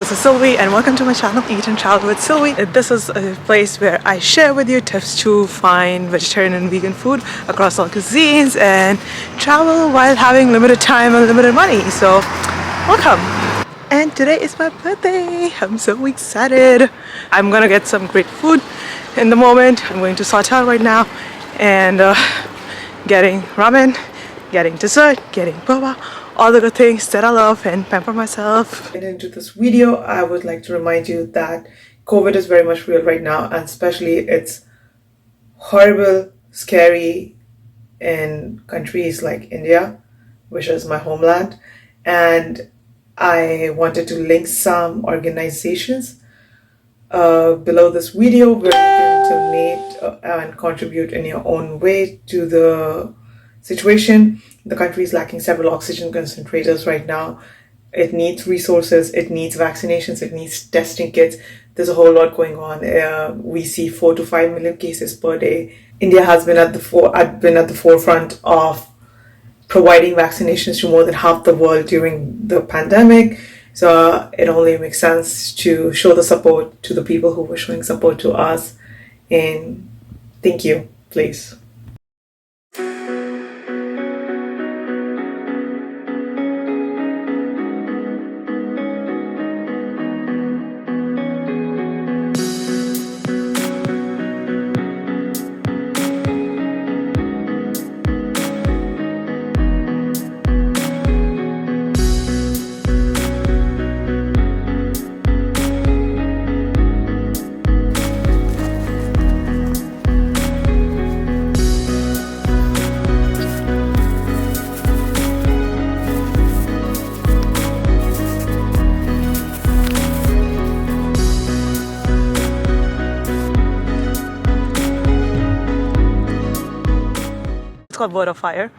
This is Sylvie and welcome to my channel Eat and Travel with Sylvie. This is a place where I share with you tips to find vegetarian and vegan food across all cuisines and travel while having limited time and limited money. So welcome! And today is my birthday. I'm so excited. I'm gonna get some great food in the moment. I'm going to Sawtelle right now and getting ramen, getting dessert, getting boba, all the good things that I love and pamper myself. Into this video, I would like to remind you that COVID is very much real right now, and especially it's horrible, scary in countries like India, which is my homeland. And I wanted to link some organizations below this video where you can donate and contribute in your own way to the situation. The country is lacking several oxygen concentrators right now. It needs resources, it needs vaccinations, it needs testing kits. There's a whole lot going on. We see 4 to 5 million cases per day. India has been at the forefront of providing vaccinations to more than half the world during the pandemic. So it only makes sense to show the support to the people who were showing support to us. And thank you, please. It's called Word of Fire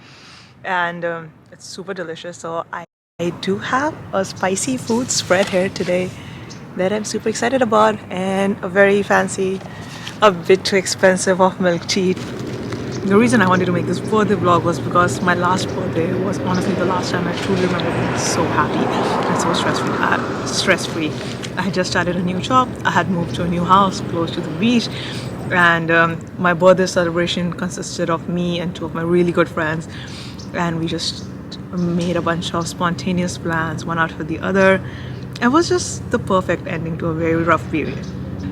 and it's super delicious. So I do have a spicy food spread here today that I'm super excited about, and a very fancy, a bit too expensive of milk tea. The reason I wanted to make this birthday vlog was because my last birthday was honestly the last time I truly remember being so happy and so stress-free. I had just started a new job, I had moved to a new house close to the beach, and my birthday celebration consisted of me and 2 of my really good friends, and we just made a bunch of spontaneous plans, one after the other. It was just the perfect ending to a very rough period.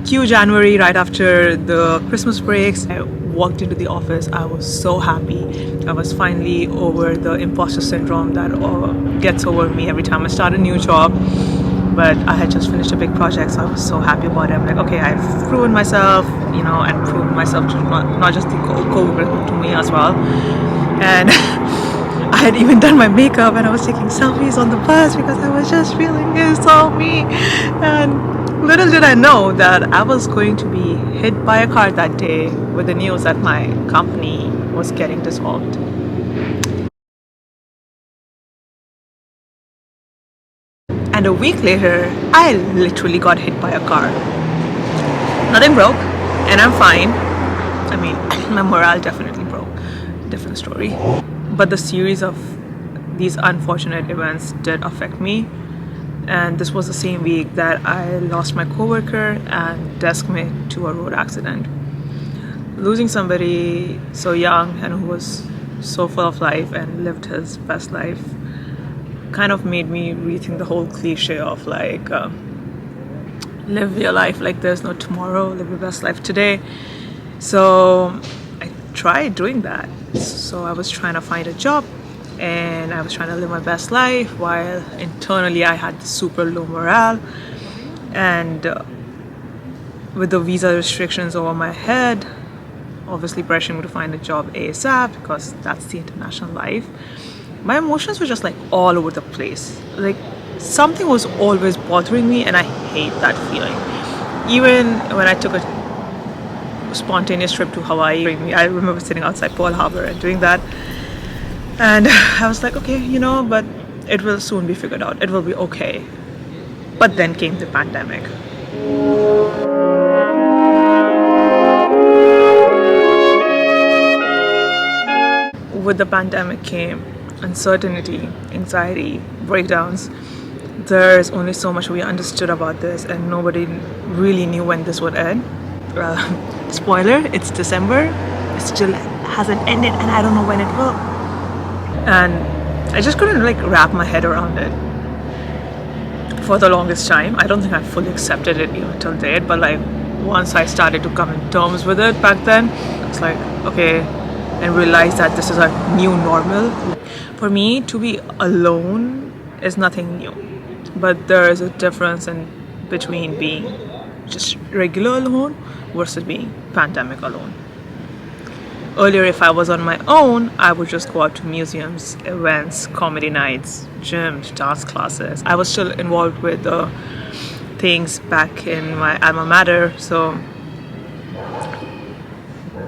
Cue January, right after the Christmas breaks, I walked into the office. I was so happy. I was finally over the imposter syndrome that gets over me every time I start a new job. But I had just finished a big project, so I was so happy about it. I'm like, okay, I've proven myself, you know, and proven myself to not just the co-worker, to me as well. And I had even done my makeup, and I was taking selfies on the bus because I was just feeling so me. And little did I know that I was going to be hit by a car that day with the news that my company was getting dissolved. And a week later, I literally got hit by a car. Nothing broke, and I'm fine. I mean, my morale definitely broke. Different story. But the series of these unfortunate events did affect me. And this was the same week that I lost my coworker and desk mate to a road accident. Losing somebody so young and who was so full of life and lived his best life kind of made me rethink the whole cliche of like live your life like there's no tomorrow, live your best life today. So I tried doing that. So I was trying to find a job and I was trying to live my best life while internally I had super low morale, and with the visa restrictions over my head, obviously pressuring me to find a job ASAP because that's the international life. My emotions were just like all over the place. Like something was always bothering me, and I hate that feeling. Even when I took a spontaneous trip to Hawaii, I remember sitting outside Pearl Harbor and doing that. And I was like, okay, you know, but it will soon be figured out. It will be okay. But then came the pandemic. With the pandemic came uncertainty, anxiety, breakdowns, there's only so much we understood about this, and nobody really knew when this would end. Spoiler, it's December. It still hasn't ended, and I don't know when it will. And I just couldn't like wrap my head around it for the longest time. I don't think I fully accepted it even till date, but like once I started to come in terms with it back then, it's like, okay, and realize that this is a new normal. For me, to be alone is nothing new, but there is a difference in between being just regular alone versus being pandemic alone. Earlier, if I was on my own, I would just go out to museums, events, comedy nights, gyms, dance classes. I was still involved with things back in my alma mater, so.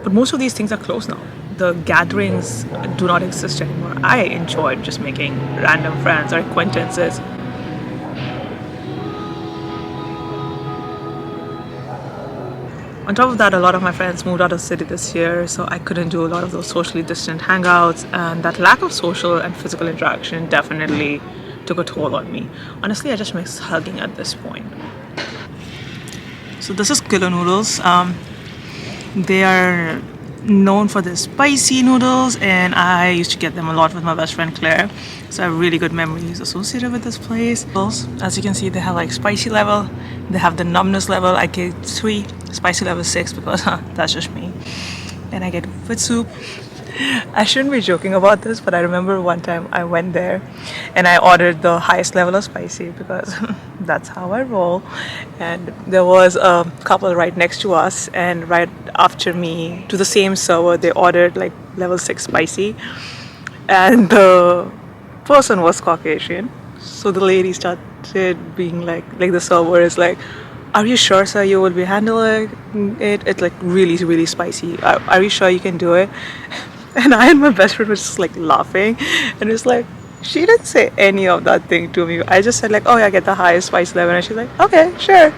But most of these things are closed now. The gatherings do not exist anymore. I enjoyed just making random friends or acquaintances. On top of that, a lot of my friends moved out of the city this year, so I couldn't do a lot of those socially distant hangouts, and that lack of social and physical interaction definitely took a toll on me. Honestly, I just miss hugging at this point. So this is killer noodles. They are known for their spicy noodles, and I used to get them a lot with my best friend Claire, so I have really good memories associated with this place. As you can see, they have like spicy level, they have the numbness level. I get 3, spicy level 6 because that's just me. And I get with soup. I shouldn't be joking about this, but I remember one time I went there and I ordered the highest level of spicy because that's how I roll. And there was a couple right next to us, and right after me, to the same server, they ordered like level 6 spicy, and the person was Caucasian. So the lady started being like the server is like, "Are you sure, sir, you will be handling it? It's like really, really spicy. Are you sure you can do it?" And I and my best friend was just like laughing, and it's like, she didn't say any of that thing to me. I just said like, "Oh yeah, get the highest spice level," and she's like, "Okay, sure."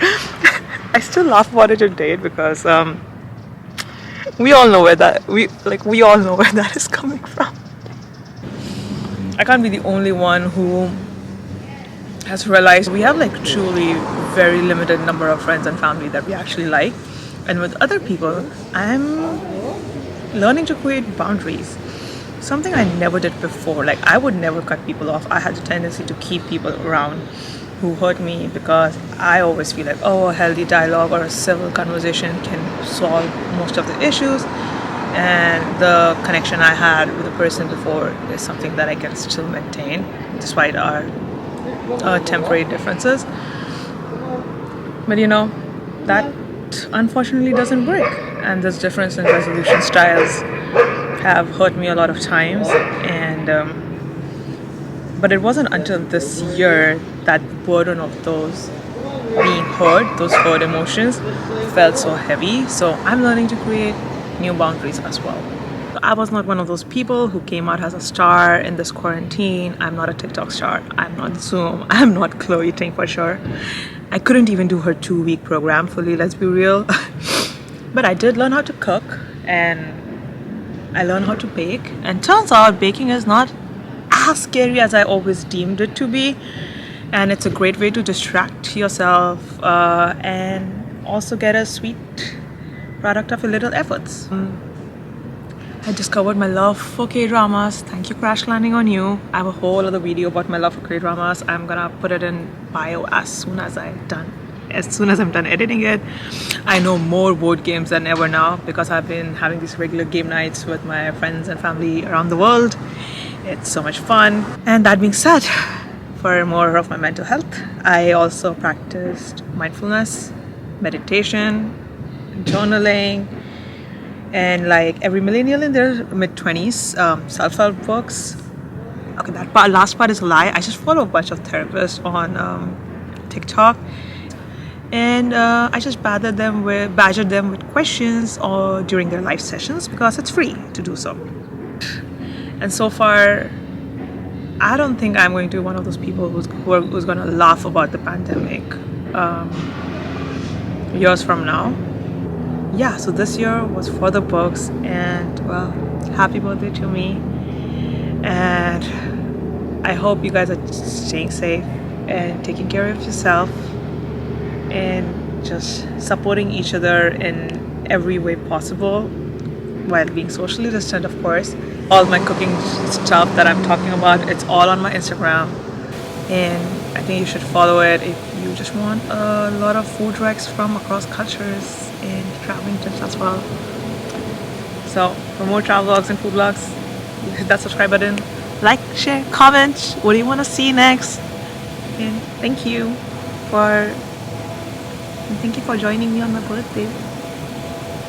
I still laugh about it to date because we all know where that is coming from. I can't be the only one who has realized we have like truly very limited number of friends and family that we actually like, and with other people I'm learning to create boundaries, something I never did before. Like I would never cut people off. I had a tendency to keep people around who hurt me because I always feel like, oh, a healthy dialogue or a civil conversation can solve most of the issues, and the connection I had with the person before is something that I can still maintain despite our temporary differences. But you know, that unfortunately doesn't work, and this difference in resolution styles have hurt me a lot of times. And but it wasn't until this year that the burden of those being hurt, those hurt emotions, felt so heavy. So I'm learning to create new boundaries as well. I was not one of those people who came out as a star in this quarantine. I'm not a TikTok star. I'm not Zoom. I'm not Chloe Ting for sure. I couldn't even do her 2-week program fully, let's be real. But I did learn how to cook, and I learned how to bake. And turns out baking is not as scary as I always deemed it to be. And it's a great way to distract yourself and also get a sweet product of your little efforts. I discovered my love for K-dramas. Thank you, Crash Landing on You. I have a whole other video about my love for K-dramas. I'm gonna put it in bio as soon as I'm done editing it. I know more board games than ever now because I've been having these regular game nights with my friends and family around the world. It's so much fun. And that being said, for more of my mental health, I also practiced mindfulness, meditation, journaling, and like every millennial in their mid-20s, self-help books. Okay, that last part is a lie. I just follow a bunch of therapists on TikTok, and I just badgered them with questions or during their live sessions because it's free to do so. And so far, I don't think I'm going to be one of those people who's going to laugh about the pandemic years from now. Yeah, so this year was for the books, and well, happy birthday to me. And I hope you guys are staying safe and taking care of yourself and just supporting each other in every way possible while being socially distant, of course. All my cooking stuff that I'm talking about, it's all on my Instagram, and I think you should follow it if you just want a lot of food recs from across cultures and traveling tips as well. So for more travel vlogs and food vlogs, hit that subscribe button, like, share, comment. What do you want to see next? And thank you for joining me on my birthday.